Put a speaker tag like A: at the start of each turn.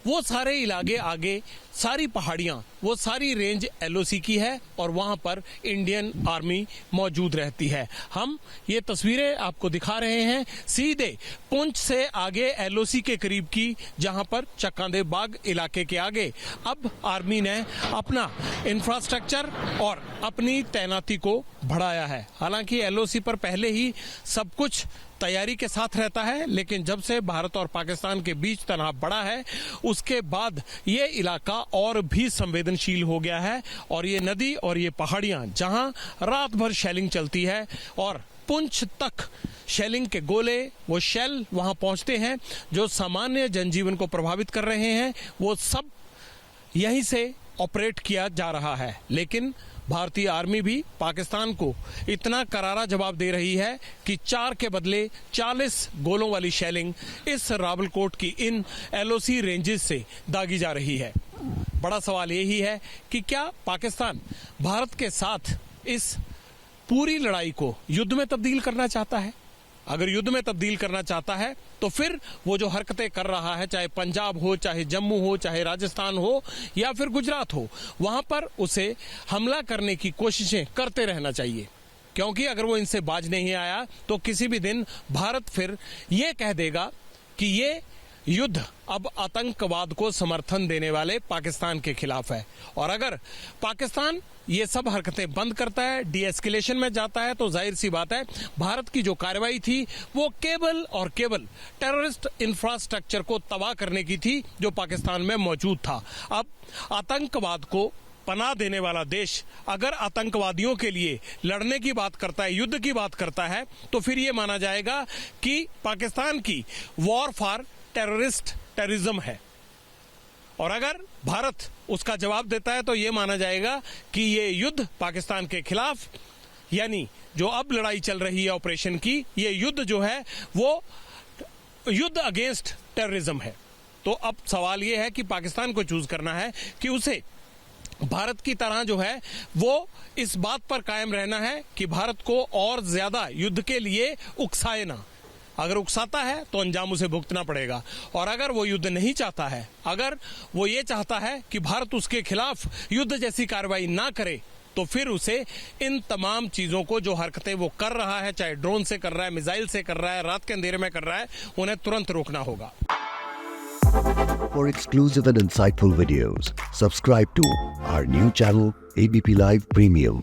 A: वो सारे इलाके आगे सारी पहाड़ियां, वो सारी रेंज एलओसी की है और वहां पर इंडियन आर्मी मौजूद रहती है। हम ये तस्वीरें आपको दिखा रहे हैं सीधे पुंछ से आगे एलओसी के करीब की, जहां पर चक्कादेव बाग इलाके के आगे अब आर्मी ने अपना इंफ्रास्ट्रक्चर और अपनी तैनाती को बढ़ाया है। हालांकि एलओसी पर पहले ही सब कुछ तैयारी के साथ रहता है, लेकिन जब से भारत और पाकिस्तान के बीच तनाव बढ़ा है उसके बाद ये इलाका और भी संवेदनशील हो गया है। और ये नदी और ये पहाड़ियां जहां रात भर शेलिंग चलती है और पुंछ तक शेलिंग के गोले, वो शेल वहां पहुंचते हैं जो सामान्य जनजीवन को प्रभावित कर रहे हैं, वो सब यहीं से ऑपरेट किया जा रहा है। लेकिन भारतीय आर्मी भी पाकिस्तान को इतना करारा जवाब दे रही है कि 4 के बदले 40 गोलों वाली शेलिंग इस रावलकोट की इन एलओसी रेंजेस से दागी जा रही है। बड़ा सवाल यही है कि क्या पाकिस्तान भारत के साथ इस पूरी लड़ाई को युद्ध में तब्दील करना चाहता है? अगर युद्ध में तब्दील करना चाहता है तो फिर वो जो हरकतें कर रहा है, चाहे पंजाब हो, चाहे जम्मू हो, चाहे राजस्थान हो या फिर गुजरात हो, वहां पर उसे हमला करने की कोशिशें करते रहना चाहिए। क्योंकि अगर वो इनसे बाज नहीं आया तो किसी भी दिन भारत फिर ये कह देगा कि ये युद्ध अब आतंकवाद को समर्थन देने वाले पाकिस्तान के खिलाफ है। और अगर पाकिस्तान ये सब हरकतें बंद करता है, डी एस्केलेशन में जाता है, तो जाहिर सी बात है भारत की जो कार्रवाई थी वो केवल और केवल टेररिस्ट इंफ्रास्ट्रक्चर को तबाह करने की थी जो पाकिस्तान में मौजूद था। अब आतंकवाद को पनाह देने वाला देश अगर आतंकवादियों के लिए लड़ने की बात करता है, युद्ध की बात करता है, तो फिर ये माना जाएगा कि पाकिस्तान की वॉर फॉर टेररिज्म है। और अगर भारत उसका जवाब देता है तो ये माना जाएगा कि ये युद्ध पाकिस्तान के खिलाफ, यानी जो अब लड़ाई चल रही है ऑपरेशन की, ये युद्ध जो है वो युद्ध अगेंस्ट टेररिज्म है। तो अब सवाल ये है कि पाकिस्तान को चूज करना है कि उसे भारत की तरह जो है वो इस बात पर कायम रहना है कि भारत को और ज्यादा युद्ध के लिए उकसाए ना। अगर उकसाता है तो अंजाम उसे भुगतना पड़ेगा। और अगर वो युद्ध नहीं चाहता है, अगर वो ये चाहता है कि भारत उसके खिलाफ युद्ध जैसी कार्रवाई ना करे, तो फिर उसे इन तमाम चीजों को, जो हरकतें वो कर रहा है, चाहे ड्रोन से कर रहा है, मिसाइल से कर रहा है, रात के अंधेरे में कर रहा है, उन्हें तुरंत रोकना होगा।
B: For exclusive and insightful videos, subscribe to our new channel ABP Live Premium.